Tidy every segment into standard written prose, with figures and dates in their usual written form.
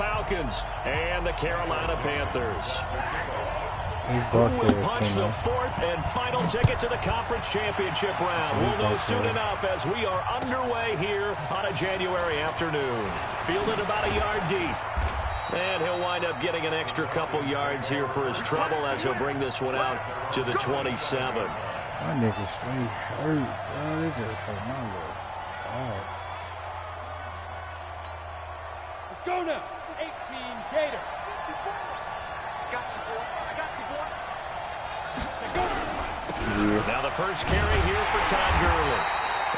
Falcons and the Carolina Panthers. Who will punch the fourth and final ticket to the conference championship round? We'll know soon enough as we are underway here on a January afternoon. Fielded about a yard deep. And he'll wind up getting an extra couple yards here for his trouble as he'll bring this one out to the 27. My nigga straight hurt, bro. It just hurt my leg. Oh. Let's go now. 18 Gator. Got you, boy. I got you, boy. Now the first carry here for Todd Gurley.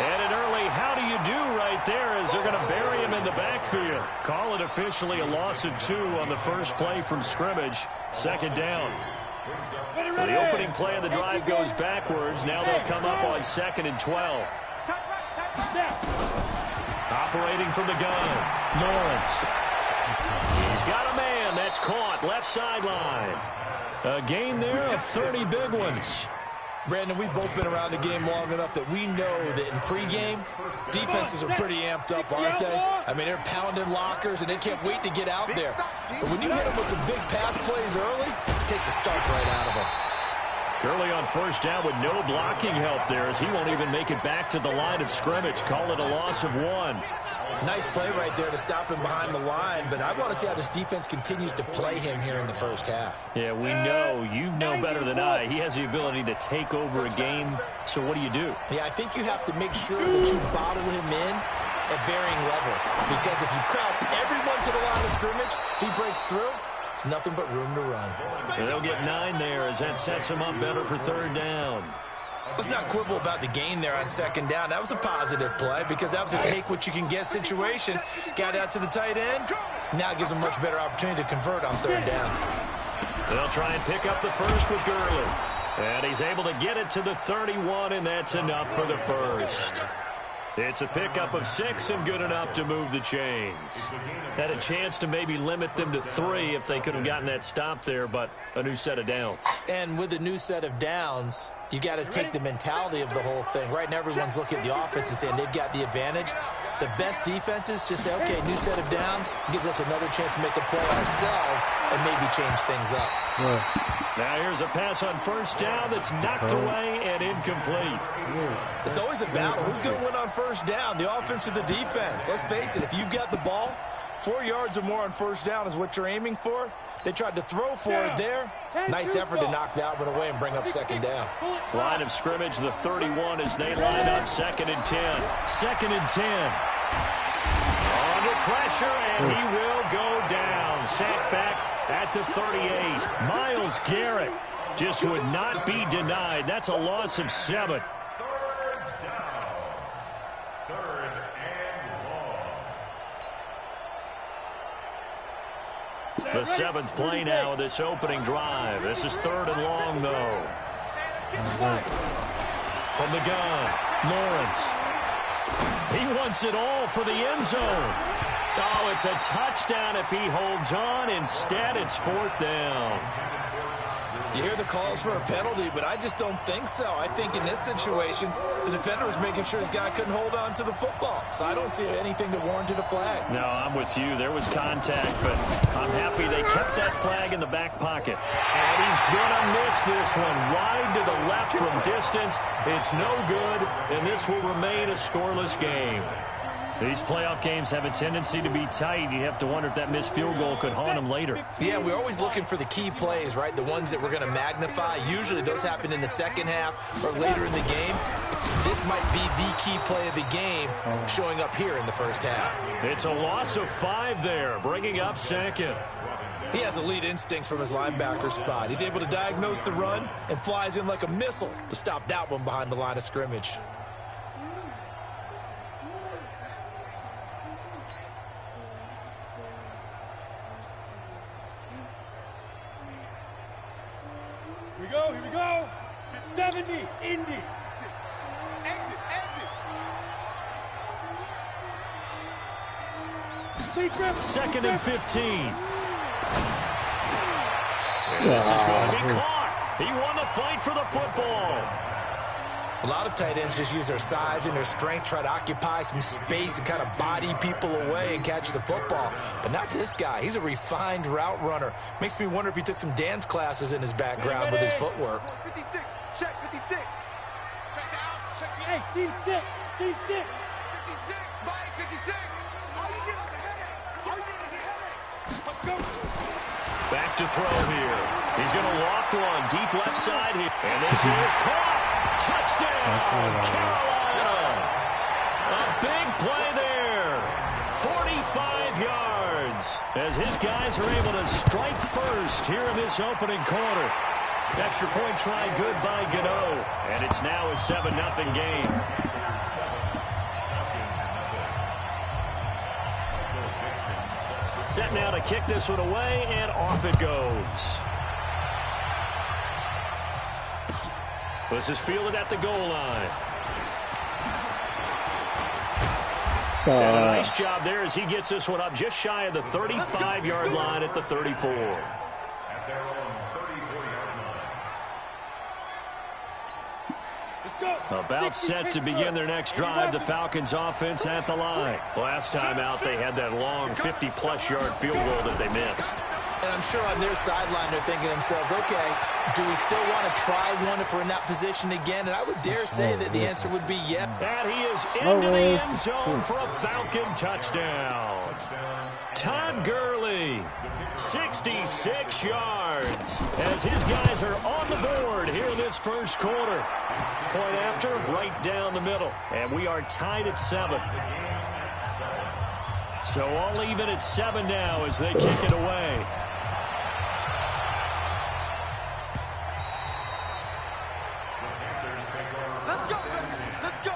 And an early how do you do right there as they're going to bury him in the backfield. Call it officially a loss of 2 on the first play from scrimmage. Second down. So the opening play of the drive goes backwards. Now they'll come up on 2nd and 12. Operating from the gun, Lawrence. He's got a man that's caught left sideline. A gain there of 30 big ones. Brandon, we've both been around the game long enough that we know that in pregame, defenses are pretty amped up, aren't they? I mean, they're pounding lockers, and they can't wait to get out there. But when you hit them with some big pass plays early, it takes the starch right out of them. Gurley on first down with no blocking help there as he won't even make it back to the line of scrimmage. Call it a loss of 1. Nice play right there to stop him behind the line, but I want to see how this defense continues to play him here in the first half. Yeah, we know. You know better than I. He has the ability to take over a game, so what do you do? Yeah, I think you have to make sure that you bottle him in at varying levels, because if you crowd everyone to the line of scrimmage, if he breaks through, it's nothing but room to run. So they'll get 9 there as that sets him up better for third down. Let's not quibble about the gain there on second down. That was a positive play because that was a take-what-you-can-get situation. Got out to the tight end. Now it gives them a much better opportunity to convert on third down. They'll try and pick up the first with Gurley. And he's able to get it to the 31, and that's enough for the first. It's a pickup of 6 and good enough to move the chains. Had a chance to maybe limit them to 3 if they could have gotten that stop there, but a new set of downs. And with a new set of downs, you got to take the mentality of the whole thing. Right now, everyone's looking at the offense and saying they've got the advantage. The best defenses just say, okay, new set of downs gives us another chance to make a play ourselves and maybe change things up. Now here's a pass on first down that's knocked away and incomplete. It's always a battle. Who's going to win on first down, the offense or the defense? Let's face it, if you've got the ball, 4 yards or more on first down is what you're aiming for. They tried to throw for it there. Nice effort to knock that one away and bring up second down. Line of scrimmage, the 31 as they line up 2nd and 10. 2nd and 10. Under pressure, and he will go down. Sacked back at the 38. Myles Garrett just would not be denied. That's a loss of 7. The 7th play now of this opening drive. This is 3rd and long, though. From the gun, Lawrence. He wants it all for the end zone. Oh, it's a touchdown if he holds on. Instead, it's 4th down. You hear the calls for a penalty, but I just don't think so. I think in this situation, the defender was making sure his guy couldn't hold on to the football. So I don't see anything that warranted a flag. No, I'm with you. There was contact, but I'm happy they kept that flag in the back pocket. And he's going to miss this one. Wide to the left from distance. It's no good, and this will remain a scoreless game. These playoff games have a tendency to be tight. You have to wonder if that missed field goal could haunt them later. Yeah, we're always looking for the key plays, right? The ones that we're going to magnify. Usually those happen in the second half or later in the game. This might be the key play of the game showing up here in the first half. It's a loss of 5 there, bringing up 2nd. He has elite instincts from his linebacker spot. He's able to diagnose the run and flies in like a missile to stop that one behind the line of scrimmage. Here we go. The 70, Indy. Exit. Second and 15. And this is going to be caught. He won the fight for the football. A lot of tight ends just use their size and their strength, try to occupy some space and kind of body people away and catch the football. But not this guy. He's a refined route runner. Makes me wonder if he took some dance classes in his background with his footwork. 56, check 56. Check out, check the Hey, team 6, team 6. 56, Mike, 56. All you get is a headache. All you get is a headache. Let's go. Back to throw here. He's going to loft one deep left side here. And this is caught. Touchdown, Carolina. A big play there. 45 yards as his guys are able to strike first here in this opening quarter. Extra point try good by Gano. And it's now a 7-0 game. Set now to kick this one away, and off it goes. This is fielded at the goal line. And a nice job there as he gets this one up just shy of the 35-yard line at the 34. About set to begin their next drive, the Falcons offense at the line. Last time out, they had that long 50-plus yard field goal that they missed. And I'm sure on their sideline they're thinking to themselves, okay, do we still want to try one if we're in that position again? And I would dare say that the answer would be yes. And he is into the end zone for a Falcon touchdown. Todd Gurley, 66 yards, as his guys are on the board here in this first quarter. Point after, right down the middle. And we are tied at 7. So all even at 7 now as they kick it away. Let's go. Let's go.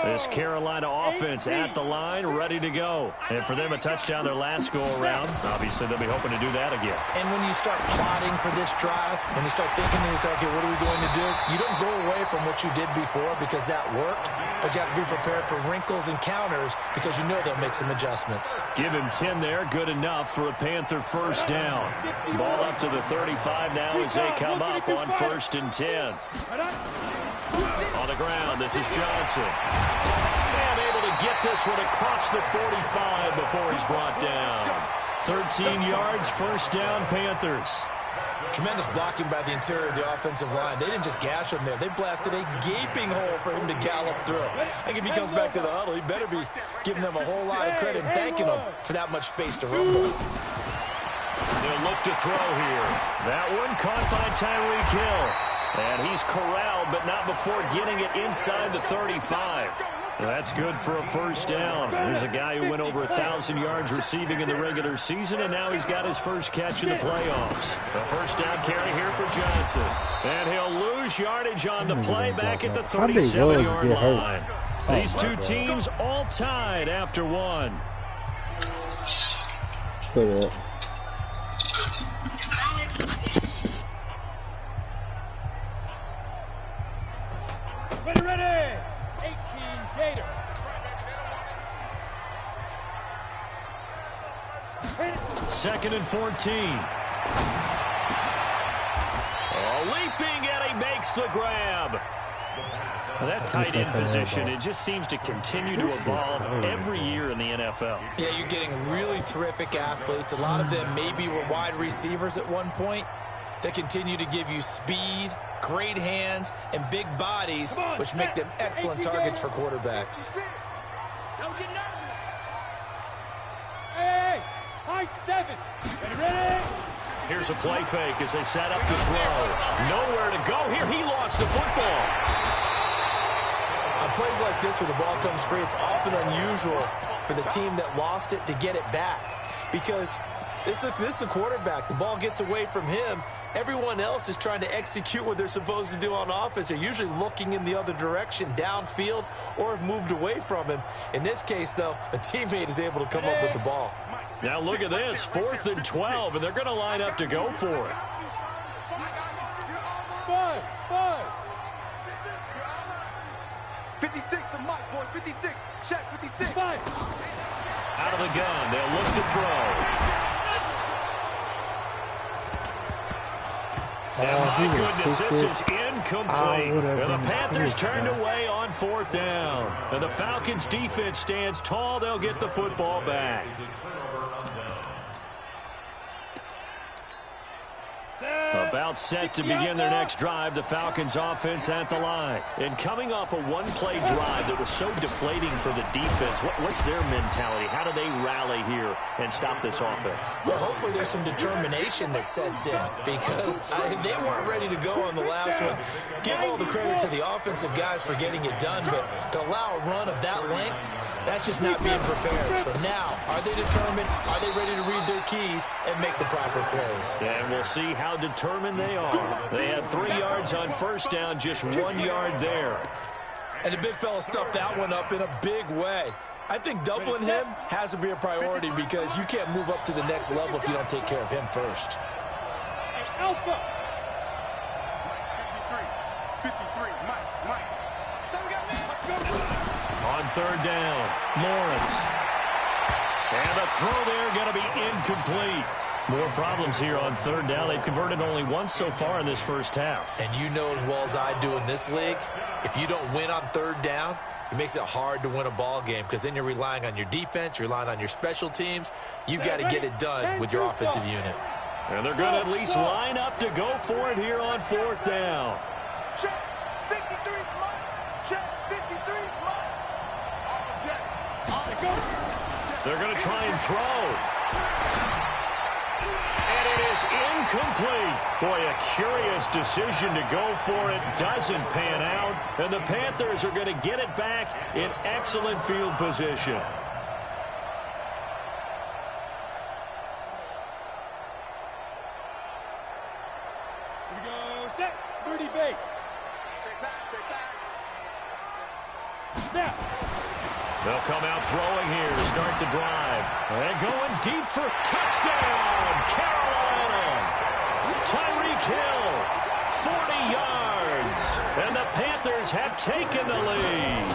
This Carolina offense at the line, ready to go. And for them, a touchdown their last go-around. Obviously, they'll be hoping to do that again. And when you start plotting for this drive, when you start thinking to yourself, okay, what are we going to do? You don't go away from what you did before because that worked, but you have to be prepared for wrinkles and counters because you know they'll make some adjustments. Give him 10 there, good enough for a Panther first down. Ball up to the 35 now as they come up on 1st and 10. On the ground, this is Johnson. And able to get this one across the 45 before he's brought down. 13 yards, first down, Panthers. Tremendous blocking by the interior of the offensive line. They didn't just gash him there. They blasted a gaping hole for him to gallop through. I think if he comes back to the huddle, he better be giving them a whole lot of credit and thanking them for that much space to rumble. They'll look to throw here. That one caught by Tyreek Hill. And he's corralled, but not before getting it inside the 35. That's good for a first down. There's a guy who went over 1,000 yards receiving in the regular season, and now he's got his first catch in the playoffs. A first down carry here for Johnson. And he'll lose yardage on the play back at the 37-yard line. These two teams all tied after one. Ready. 18 Gator. 2nd and 14. Leaping, and he makes the grab. That tight end position, it just seems to continue to evolve every year in the NFL. Yeah, you're getting really terrific athletes. A lot of them maybe were wide receivers at one point. They continue to give you speed, great hands, and big bodies, which make them excellent targets for quarterbacks. Don't get nervous. Hey, high 7. Ready? Here's a play fake as they set up to throw. Nowhere to go here. He lost the football. On plays like this where the ball comes free, it's often unusual for the team that lost it to get it back. Because this is the quarterback. The ball gets away from him. Everyone else is trying to execute what they're supposed to do on offense. They're usually looking in the other direction, downfield, or have moved away from him. In this case, though, a teammate is able to come up with the ball. Now look at this, 4th and 12, and they're going to line up to go for it. 5. 56, the mic, boy, 56. Check, 56. 5. Out of the gun, they'll look to throw. And my goodness, this is incomplete. And the Panthers turned away on 4th down. And the Falcons' defense stands tall. They'll get the football back. About set to begin their next drive, the Falcons offense at the line. And coming off a one-play drive that was so deflating for the defense, what's their mentality? How do they rally here and stop this offense? Well, hopefully there's some determination that sets in because they weren't ready to go on the last one. Give all the credit to the offensive guys for getting it done, but to allow a run of that length, that's just not being prepared. So now, are they determined? Are they ready to read their keys and make the proper plays? And we'll see how determined they are. They had 3 yards on 1st down, just 1 yard there. And the big fella stuffed that one up in a big way. I think doubling him has to be a priority because you can't move up to the next level if you don't take care of him first. Alpha. 53, Mike. So we got me. On 3rd down, Lawrence. And the throw there going to be incomplete. More problems here on 3rd down. They've converted only once so far in this first half. And you know as well as I do in this league, if you don't win on 3rd down, it makes it hard to win a ball game because then you're relying on your defense, you're relying on your special teams. You've got to get it done with your offensive unit. And they're going to at least line up to go for it here on 4th down. Check. 53 is mine. Check. 53 is mine. They're going to try and throw. And it is incomplete. Boy, a curious decision to go for it. Doesn't pan out. And the Panthers are going to get it back in excellent field position. Here we go. Set. 30 base. Take back. Snap. They'll come out throwing here to start the drive. And going deep for touchdown, Carolina. Tyreek Hill, 40 yards. And the Panthers have taken the lead.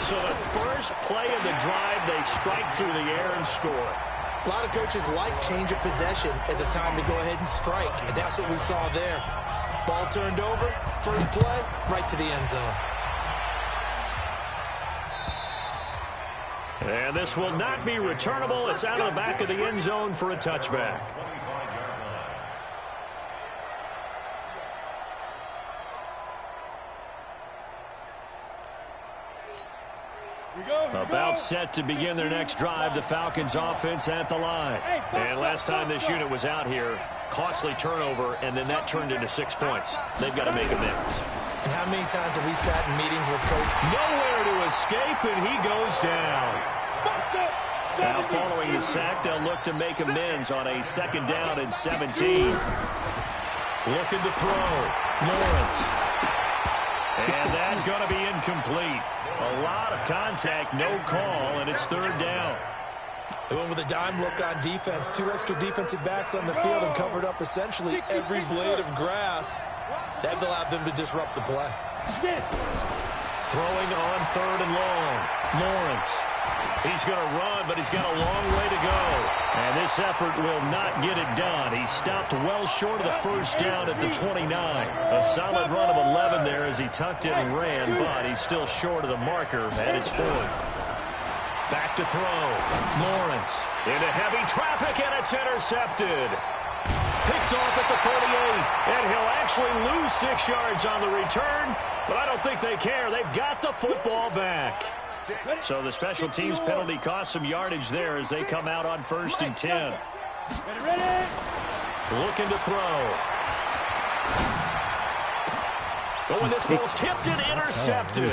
So the first play of the drive, they strike through the air and score. A lot of coaches like change of possession as a time to go ahead and strike, and that's what we saw there. Ball turned over, first play, right to the end zone. And this will not be returnable. It's out of the back of the end zone for a touchback. About set to begin their next drive, the Falcons offense at the line. And last time this unit was out here, costly turnover, and then that turned into 6 points. They've got to make amends. And how many times have we sat in meetings with coach? Nowhere to escape, and he goes down. Now following the sack, they'll look to make amends on a 2nd down and 17. Looking to throw. Lawrence. And that's going to be incomplete. A lot of contact, no call, and it's 3rd down. They went with a dime look on defense. 2 extra defensive backs on the field and covered up essentially every blade of grass. That allowed them to disrupt the play. Throwing on 3rd and long. Lawrence. He's going to run, but he's got a long way to go. And this effort will not get it done. He stopped well short of the first down at the 29. A solid run of 11 there as he tucked it and ran, but he's still short of the marker, and it's 4th. Back to throw. Lawrence into heavy traffic, and it's intercepted. Picked off at the 38, and he'll actually lose 6 yards on the return, but I don't think they care. They've got the football back. So the special teams penalty cost some yardage there as they come out on 1st and 10. Looking to throw. Oh, and this ball's tipped and intercepted.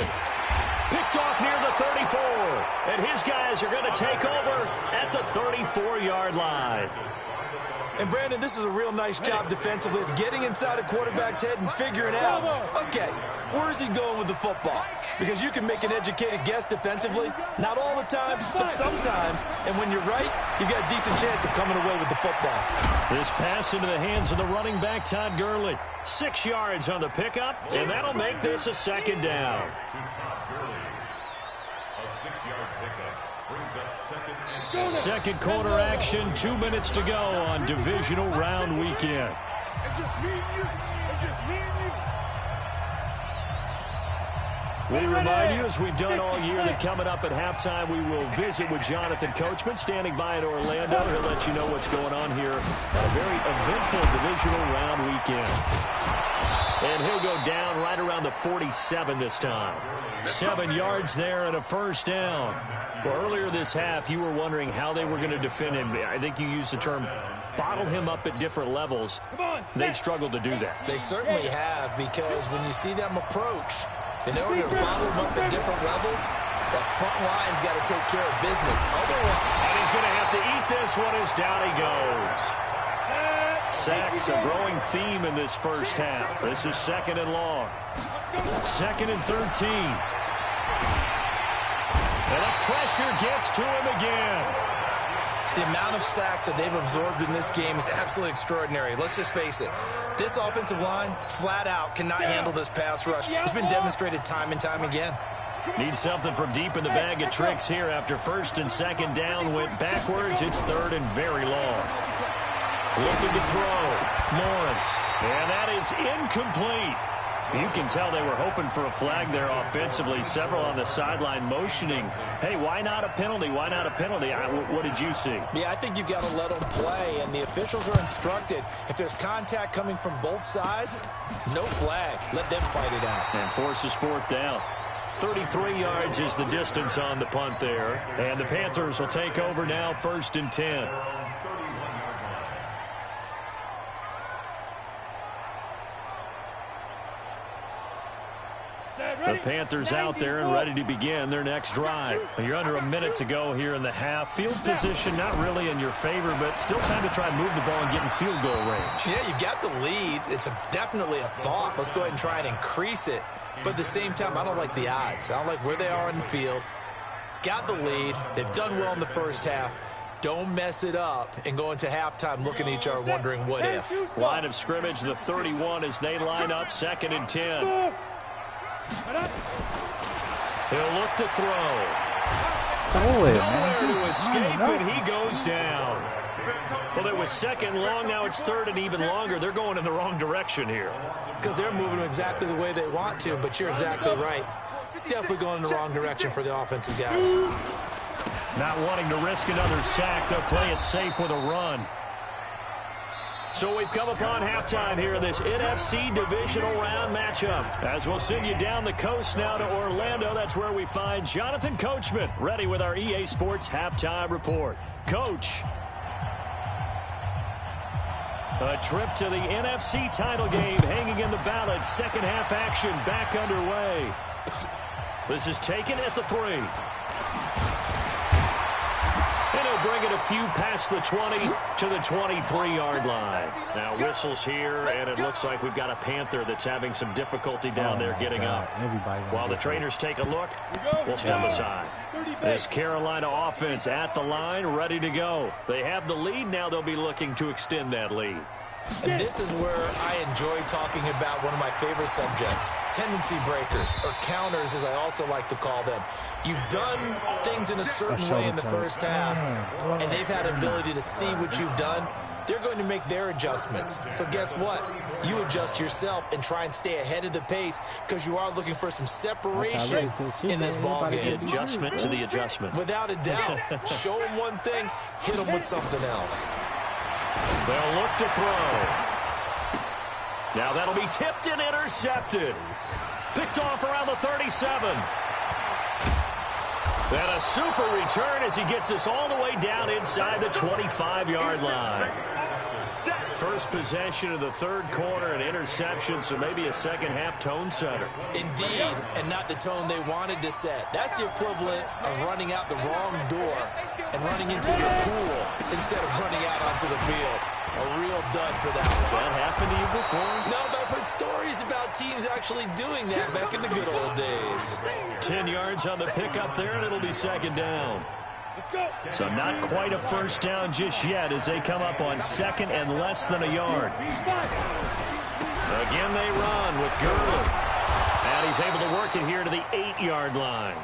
Picked off near the 34. And his guys are going to take over at the 34-yard line. And, Brandon, this is a real nice job defensively of getting inside a quarterback's head and figuring out, okay, where is he going with the football? Because you can make an educated guess defensively, not all the time, but sometimes. And when you're right, you've got a decent chance of coming away with the football. This pass into the hands of the running back, Todd Gurley. 6 yards on the pickup, and that'll make this a 2nd down. A 6-yard pickup. Second quarter action, 2 minutes to go on divisional round weekend. It's just me and you. It's just me and you. We remind you, as we've done all year, that coming up at halftime, we will visit with Jonathan Coachman, standing by in Orlando. He'll let you know what's going on here. A very eventful divisional round weekend. And he'll go down right around the 47 this time. 7 yards there and a first down. Well, earlier this half, you were wondering how they were going to defend him. I think you used the term bottle him up at different levels. They've struggled to do that. They certainly have, because when you see them approach, in order to bottle him up at different levels, that front line's got to take care of business. Otherwise, and he's going to have to eat this one as down he goes. Sacks, a growing theme in this first half. This is 2nd and long. 2nd and 13. And the pressure gets to him again. the amount of sacks that they've absorbed in this game is absolutely extraordinary. Let's just face it. This offensive line, flat out, cannot handle this pass rush. It's been demonstrated time and time again. Need something from deep in the bag of tricks here after 1st and 2nd down. Went backwards. It's 3rd and very long. Looking to throw. Lawrence. And that is incomplete. You can tell they were hoping for a flag there offensively. Several on the sideline motioning. Hey, why not a penalty? Why not a penalty? What did you see? Yeah, I think you've got to let them play, and the officials are instructed. If there's contact coming from both sides, no flag. Let them fight it out. And forces 4th down. 33 yards is the distance on the punt there. And the Panthers will take over now, 1st and 10. The Panthers out there and ready to begin their next drive. You're under a minute to go here in the half. Field position not really in your favor, but still time to try and move the ball and get in field goal range. Yeah, you've got the lead. It's definitely a thought. Let's go ahead and try and increase it. But at the same time, I don't like the odds. I don't like where they are in the field. Got the lead. They've done well in the first half. Don't mess it up and go into halftime looking at each other wondering what if. Line of scrimmage, the 31 as they line up, 2nd and 10. He'll look to throw. Throw it, Nowhere man. to escape, and he goes down. Well, it was 2nd long. Now it's 3rd and even longer. They're going in the wrong direction here. Because they're moving exactly the way they want to, but you're exactly right. Definitely going in the wrong direction for the offensive guys. Not wanting to risk another sack. They'll play it safe with a run. So we've come upon halftime here in this NFC divisional round matchup. As we'll send you down the coast now to Orlando, that's where we find Jonathan Coachman, ready with our EA Sports halftime report. Coach. A trip to the NFC title game hanging in the balance. Second half action back underway. This is taken at the 3. And he'll bring it a few past the 20 to the 23-yard line. Now whistles here, and it looks like we've got a Panther that's having some difficulty down there getting up. While the trainers take a look, we'll step aside. This Carolina offense at the line, ready to go. They have the lead. Now they'll be looking to extend that lead. And this is where I enjoy talking about one of my favorite subjects, tendency breakers, or counters as I also like to call them. You've done things in a certain way in the first half, and they've had ability to see what you've done. They're going to make their adjustments. So guess what? You adjust yourself and try and stay ahead of the pace because you are looking for some separation in this ball game. Adjustment to the adjustment. Without a doubt. Show them one thing, hit them with something else. They'll look to throw. Now that'll be tipped and intercepted. Picked off around the 37. And a super return as he gets us all the way down inside the 25-yard line. First possession of the 3rd quarter, an interception, so maybe a second-half tone setter. Indeed, and not the tone they wanted to set. That's the equivalent of running out the wrong door and running into your pool instead of running out onto the field. A real dud for that. Has that happened to you before? No, but I've heard stories about teams actually doing that back in the good old days. 10 yards on the pickup there, and it'll be 2nd down. So not quite a first down just yet as they come up on 2nd and less than a yard. Again they run with Gurley. And he's is able to work it here to the 8-yard line.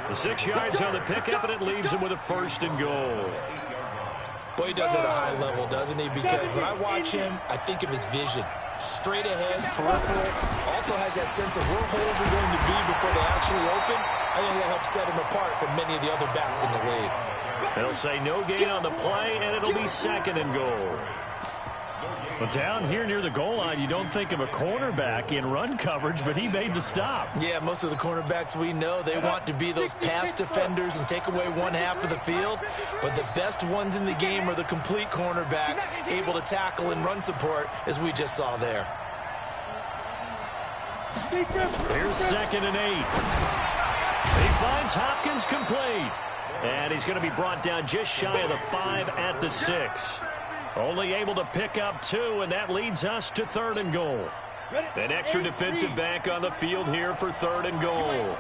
The 6 yards on the pickup, and it leaves him with a 1st and goal. Boy, he does it at a high level, doesn't he? Because when I watch him, I think of his vision. Straight ahead, peripheral, also has that sense of where holes are going to be before they actually open. I think that helps set him apart from many of the other backs in the league. They'll say no gain on the play, and it'll be 2nd and goal. But down here near the goal line, you don't think of a cornerback in run coverage, but he made the stop. Yeah, most of the cornerbacks we know, they want to be those pass defenders and take away one half of the field. But the best ones in the game are the complete cornerbacks, able to tackle and run support, as we just saw there. Here's 2nd and 8. He finds Hopkins complete. And he's going to be brought down just shy of the 5 at the 6. Only able to pick up 2, and that leads us to 3rd and goal. An extra defensive back on the field here for 3rd and goal.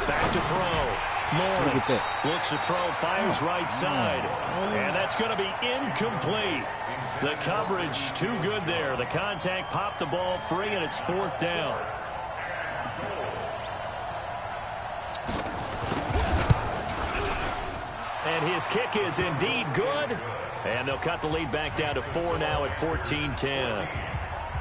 Back to throw. Lawrence looks to throw, fires right side. And that's going to be incomplete. The coverage too good there. The contact popped the ball free, and it's 4th down. And his kick is indeed good. And they'll cut the lead back down to 4 now at 14-10.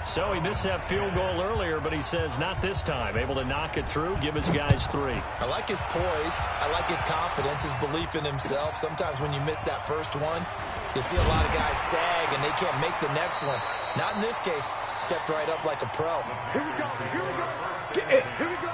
So he missed that field goal earlier, but he says not this time. Able to knock it through, give his guys 3. I like his poise. I like his confidence, his belief in himself. Sometimes when you miss that first one, you see a lot of guys sag and they can't make the next one. Not in this case. Stepped right up like a pro. Here we go. Here we go. Get it. Here we go.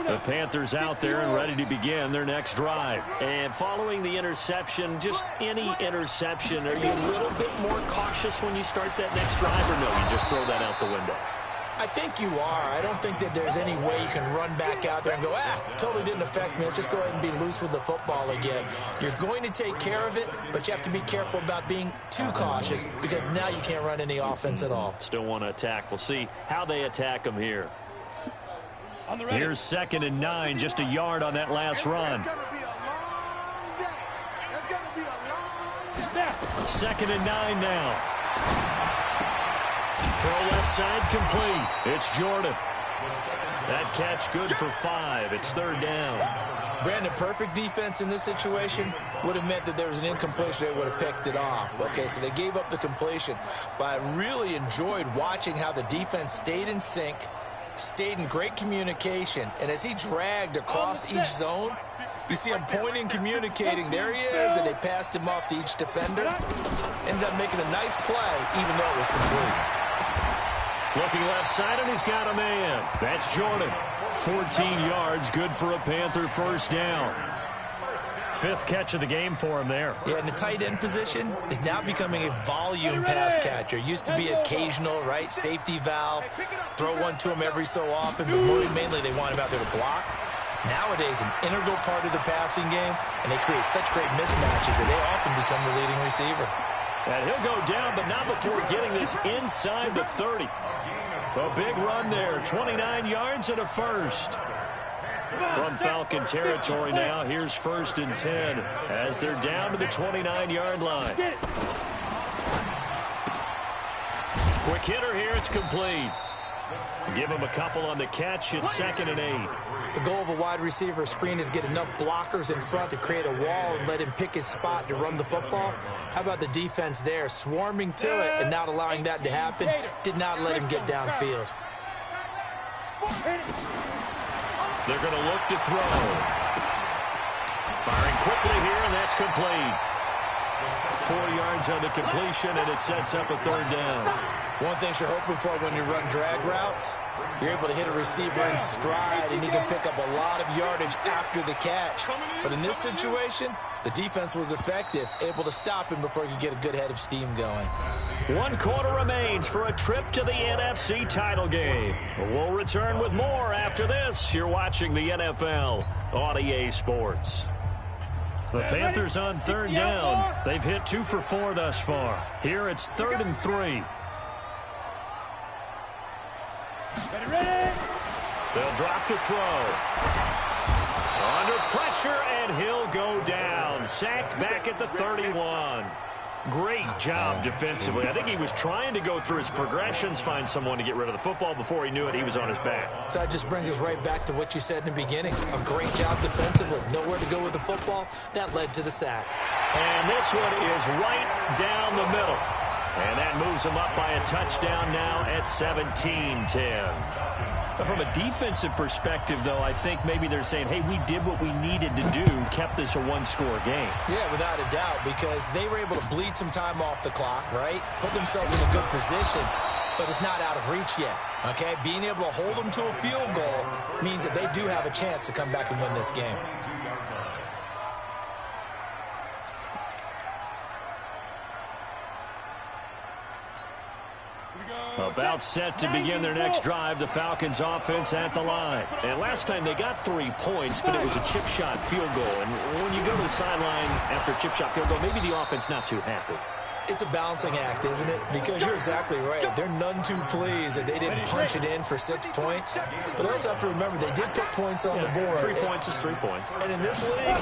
The Panthers out there and ready to begin their next drive. And following the interception, just any interception, are you a little bit more cautious when you start that next drive, or no, you just throw that out the window? I think you are. I don't think that there's any way you can run back out there and go, totally didn't affect me. Let's just go ahead and be loose with the football again. You're going to take care of it, but you have to be careful about being too cautious because now you can't run any offense at all. Still want to attack. We'll see how they attack them here. Here's 2nd and 9, just a yard on that last run. It's going to be a long day. It's going to be a long day. 2nd and 9 now. Throw left side complete. It's Jordan. That catch good for 5. It's 3rd down. Brandon, perfect defense in this situation would have meant that there was an incompletion. They would have picked it off. Okay, so they gave up the completion. But I really enjoyed watching how the defense stayed in sync, stayed in great communication, and as he dragged across each zone, you see him pointing, communicating. There he is, and they passed him off to each defender. Ended up making a nice play, even though it was complete. Looking left side, and he's got a man. That's Jordan. 14 yards, good for a Panther 1st down. 5th catch of the game for him there. Yeah, and the tight end position is now becoming a volume pass catcher. Used to be occasional, right, safety valve, throw one to him every so often, but more mainly they want him out there to block. Nowadays, an integral part of the passing game, and they create such great mismatches that they often become the leading receiver. And he'll go down, but not before getting this inside the 30. A big run there, 29 yards and a 1st. From Falcon territory now, here's 1st and 10 as they're down to the 29-yard line. Quick hitter here, it's complete. Give him a couple on the catch, it's 2nd and 8. The goal of a wide receiver screen is get enough blockers in front to create a wall and let him pick his spot to run the football. How about the defense there, swarming to it and not allowing that to happen? Did not let him get downfield. They're going to look to throw. Firing quickly here, and that's complete. 4 yards on the completion, and it sets up a 3rd down. One thing you're hoping for when you run drag routes, you're able to hit a receiver in stride, and he can pick up a lot of yardage after the catch. But in this situation, the defense was effective, able to stop him before he could get a good head of steam going. 1 quarter remains for a trip to the NFC title game. We'll return with more after this. You're watching the NFL on EA Sports. The Panthers on 3rd down. They've hit 2 for 4 thus far. Here it's 3rd and 3. They'll drop to throw. Under pressure, and he'll go down. Sacked back at the 31. Great job defensively. I think he was trying to go through his progressions, find someone to get rid of the football. Before he knew it, he was on his back. So that just brings us right back to what you said in the beginning. A great job defensively. Nowhere to go with the football. That led to the sack. And this one is right down the middle. And that moves him up by a touchdown now at 17-10. From a defensive perspective, though, I think maybe they're saying, hey, we did what we needed to do, kept this a one-score game. Yeah, without a doubt, because they were able to bleed some time off the clock, right? Put themselves in a good position, but it's not out of reach yet, okay? Being able to hold them to a field goal means that they do have a chance to come back and win this game. About set to begin their next drive, the Falcons offense at the line. And last time they got 3 points, but it was a chip shot field goal. And when you go to the sideline after a chip shot field goal, maybe the offense not too happy. It's a balancing act, isn't it? Because you're exactly right. They're none too pleased that they didn't punch it in for 6 points. But they also have to remember they did put points on the board. 3 points is 3 points. And in this league,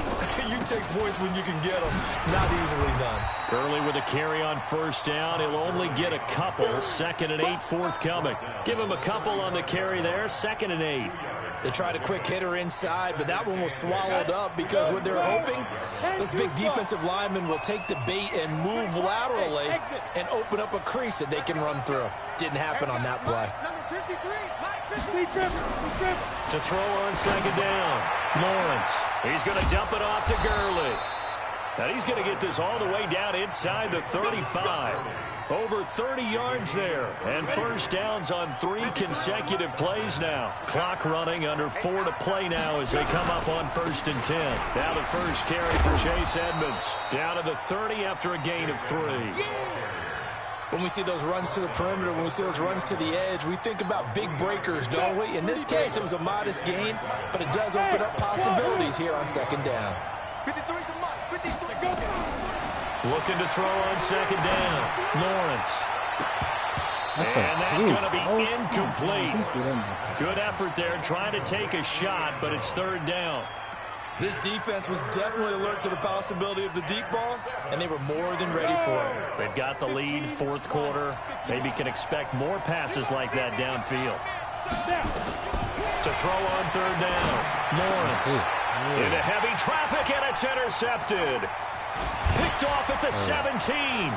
you take points when you can get them. Not easily done. Gurley with a carry on first down. He'll only get a couple. 2nd and 8 forthcoming. Give him a couple on the carry there. 2nd and 8. They tried a quick hitter inside, but that one was swallowed up because what they're hoping, those big defensive linemen will take the bait and move laterally and open up a crease that they can run through. Didn't happen on that play. To throw on 2nd down, Lawrence. He's going to dump it off to Gurley. And he's going to get this all the way down inside the 35. Over 30 yards there, and first downs on 3 consecutive plays now. Clock running, under 4 to play now as they come up on 1st and 10. Now the first carry for Chase Edmonds. Down to the 30 after a gain of 3. When we see those runs to the perimeter, when we see those runs to the edge, we think about big breakers, don't we? In this case, it was a modest gain, but it does open up possibilities here on 2nd down. 53 to Mike. 53. Looking to throw on 2nd down. Lawrence. And that's going to be incomplete. Good effort there trying to take a shot, but it's 3rd down. This defense was definitely alert to the possibility of the deep ball, and they were more than ready for it. They've got the lead, 4th quarter. Maybe can expect more passes like that downfield. To throw on 3rd down. Lawrence. Into heavy traffic, and it's intercepted. Picked off at the 17. And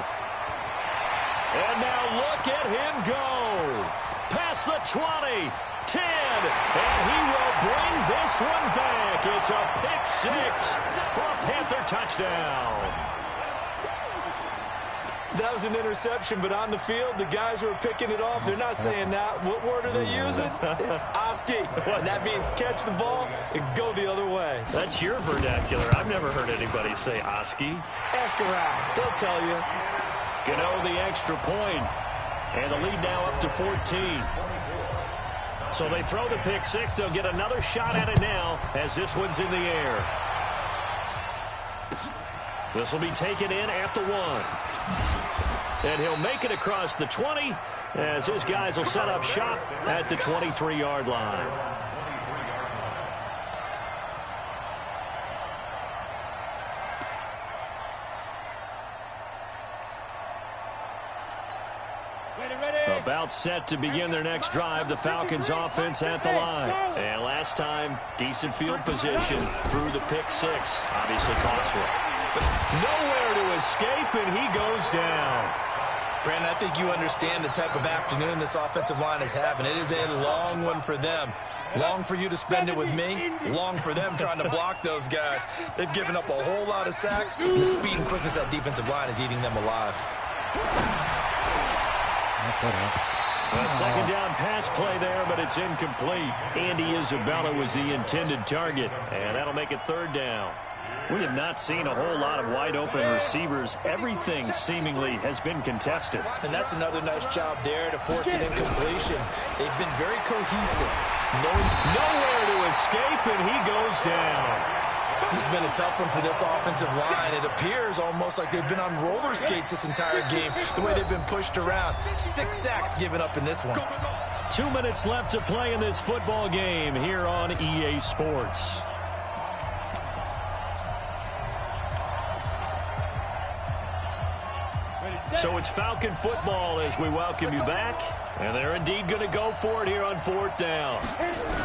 now look at him go. Past the 20, 10, and he will bring this one back. It's a pick 6 for a Panther touchdown. That was an interception, but on the field, the guys who are picking it off, they're not saying that. What word are they using? It's Oski. And that means catch the ball and go the other way. That's your vernacular. I've never heard anybody say Oski. Ask around. They'll tell you. Gano the extra point. And the lead now up to 14. So they throw the pick 6. They'll get another shot at it now as this one's in the air. This will be taken in at the 1. And he'll make it across the 20 as his guys will set up shop at the 23-yard line. About set to begin their next drive, the Falcons offense at the line. And last time, decent field position through the pick 6. Obviously costly. Nowhere to escape, and he goes down. Brandon, I think you understand the type of afternoon this offensive line is having. It is a long one for them. Long for you to spend it with me. Long for them trying to block those guys. They've given up a whole lot of sacks. And the speed and quickness of that defensive line is eating them alive. A 2nd down pass play there, but it's incomplete. Andy Isabella was the intended target, and that'll make it 3rd down. We have not seen a whole lot of wide-open receivers. Everything seemingly has been contested. And that's another nice job there to force an incompletion. They've been very cohesive. Nowhere to escape, and he goes down. This has been a tough one for this offensive line. It appears almost like they've been on roller skates this entire game, the way they've been pushed around. 6 sacks given up in this one. 2 minutes left to play in this football game here on EA Sports. So it's Falcon football as we welcome you back. And they're indeed going to go for it here on 4th down.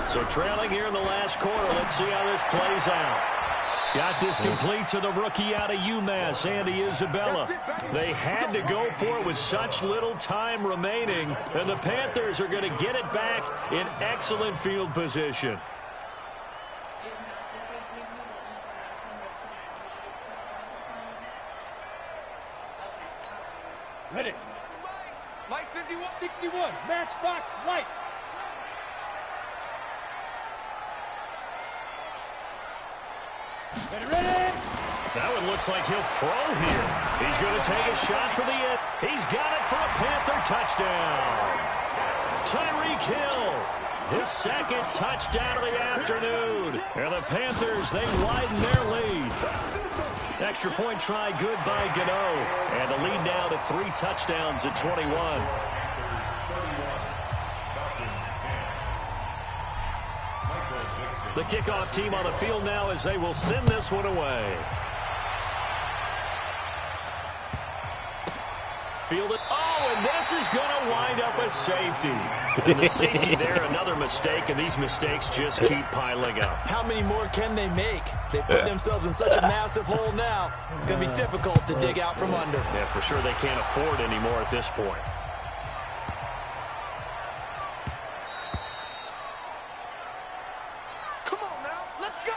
So trailing here in the last quarter. Let's see how this plays out. Got this complete to the rookie out of UMass, Andy Isabella. They had to go for it with such little time remaining. And the Panthers are going to get it back in excellent field position. Ready. Mike 51. 61. Matchbox lights. Ready. That one looks like he'll throw here. He's going to take a shot for the end. He's got it for a Panther touchdown. Tyreek Hill, his second touchdown of the afternoon. And the Panthers, they widen their lead. Extra point try good by Gano. And the lead now to 3 touchdowns at 21. The kickoff team on the field now as they will send this one away. Fielded. Oh, and this is going to wind up a safety. And the safety there, another mistake, and these mistakes just keep piling up. How many more can they make? They put themselves in such a massive hole now. It's going to be difficult to dig out from under. Yeah, for sure they can't afford anymore at this point. Come on now, let's go.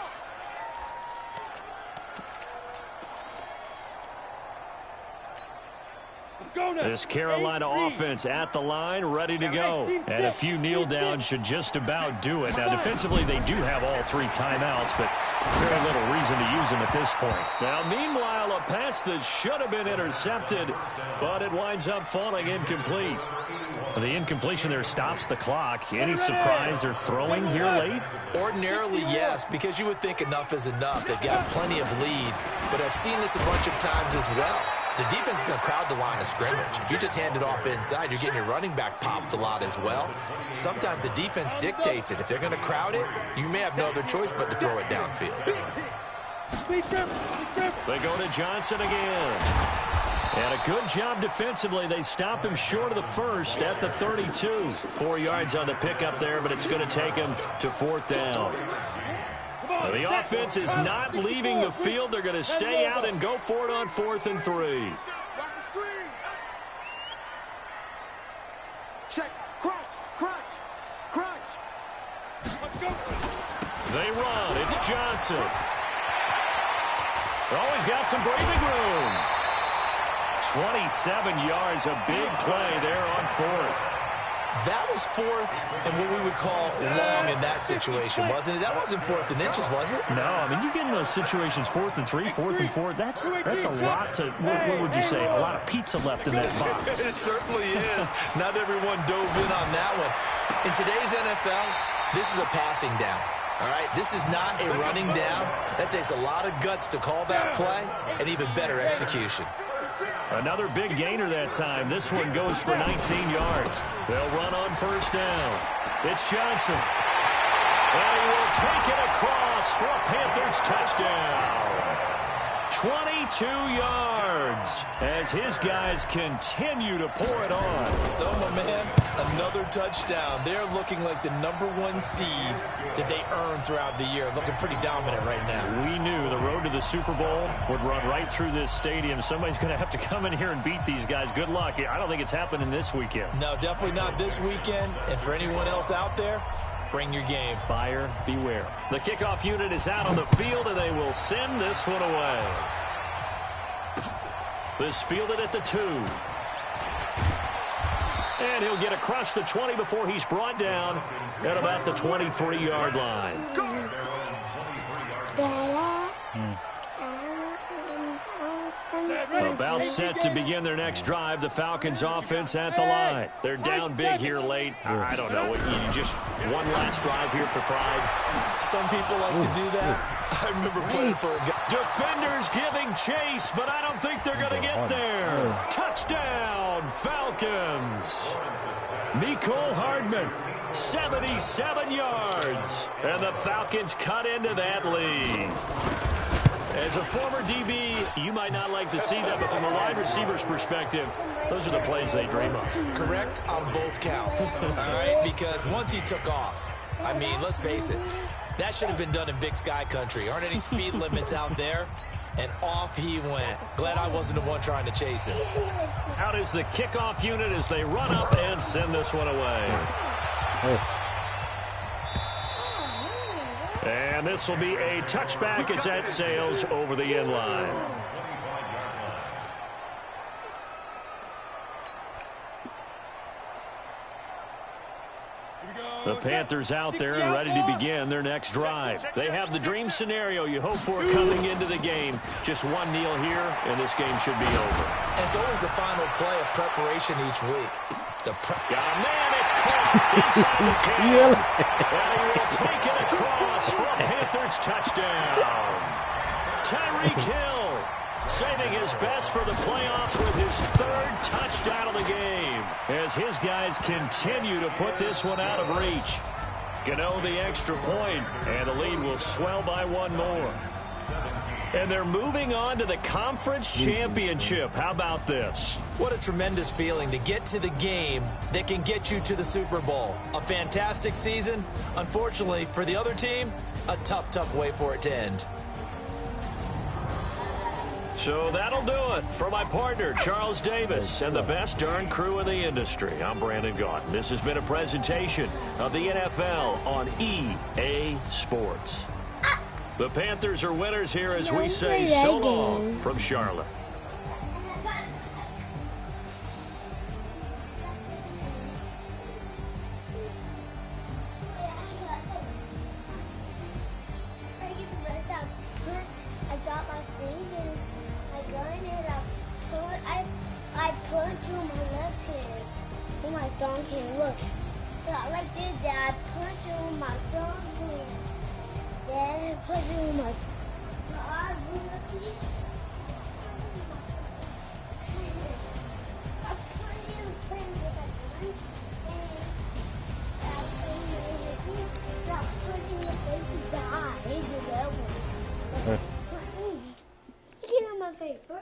Let's go now. This Carolina offense at the line, ready to go. And a few kneel downs should just about do it. Now, defensively, they do have all 3 timeouts, but very little reason to use them at this point. Now, meanwhile, a pass that should have been intercepted, but it winds up falling incomplete. The incompletion there stops the clock. Any surprise they're throwing here late? Ordinarily, yes, because you would think enough is enough. They've got plenty of lead, but I've seen this a bunch of times as well. The defense is going to crowd the line of scrimmage. If you just hand it off inside, you're getting your running back popped a lot as well. Sometimes the defense dictates it. If they're going to crowd it, you may have no other choice but to throw it downfield. They go to Johnson again. And a good job defensively. They stop him short of the first at the 32. 4 yards on the pickup there, but it's going to take him to 4th down. The offense is not leaving the field. They're going to stay out and go for it on 4th and 3. Watch the screen. Check. Crunch. Let's go. They run. It's Johnson. Always got some breathing room. 27 yards, a big play there on 4th. That was 4th and what we would call long in that situation, wasn't it? That wasn't 4th and inches, was it? No, I mean, you get in those situations, 4th and 3, 4th and 4. That's a lot to, what would you say, a lot of pizza left in that box. It certainly is. Not everyone dove in on that one. In today's NFL, this is a passing down. All right, this is not a running down. That takes a lot of guts to call that play and even better execution. Another big gainer that time. This one goes for 19 yards. They'll run on 1st down. It's Johnson. And he will take it across for a Panthers touchdown. 22 yards as his guys continue to pour it on. So, my man, another touchdown. They're looking like the #1 seed that they earned throughout the year. Looking pretty dominant right now. We knew the road to the Super Bowl would run right through this stadium. Somebody's going to have to come in here and beat these guys. Good luck. I don't think it's happening this weekend. No, definitely not this weekend. And for anyone else out there, bring your game. Buyer beware. The kickoff unit is out on the field, and they will send this one away. This fielded at the 2. And he'll get across the 20 before he's brought down at about the 23-yard line. About set to begin their next drive. The Falcons offense at the line. They're down big here late. I don't know. You just one last drive here for pride. Some people like to do that. I remember playing for a guy. Defenders giving chase, but I don't think they're going to get there. Touchdown, Falcons. Mecole Hardman, 77 yards. And the Falcons cut into that lead. As a former DB, you might not like to see that, but from a wide receiver's perspective, those are the plays they dream of. Correct on both counts, all right? Because once he took off, I mean, let's face it, that should have been done in Big Sky country. Aren't any speed limits out there? And off he went. Glad I wasn't the one trying to chase him. Out is the kickoff unit as they run up and send this one away. And this will be a touchback as that sails over the end line. The Panthers out there and ready to begin their next drive. They have the dream scenario you hope for coming into the game. Just one kneel here, and this game should be over. And it's always the final play of preparation each week. Got a man, it's caught inside the 10. And he will take it across for a Panthers touchdown. Tyreek Hill saving his best for the playoffs with his third touchdown of the game as his guys continue to put this one out of reach. Gano the extra point, and the lead will swell by one more. And they're moving on to the conference championship. How about this? What a tremendous feeling to get to the game that can get you to the Super Bowl. A fantastic season. Unfortunately, for the other team, a tough, tough way for it to end. So that'll do it for my partner, Charles Davis, and the best darn crew in the industry. I'm Brandon Gaudin. This has been a presentation of the NFL on EA Sports. The Panthers are winners here as we say so long from Charlotte. I dropped my thing and my gun and I punched through my left hand with my strong hand. Look, not like this, Dad. I punched through my strong hand. Dad, I punched through my God. I punched him with my gun and I punched him in the face and died. Look at my paper.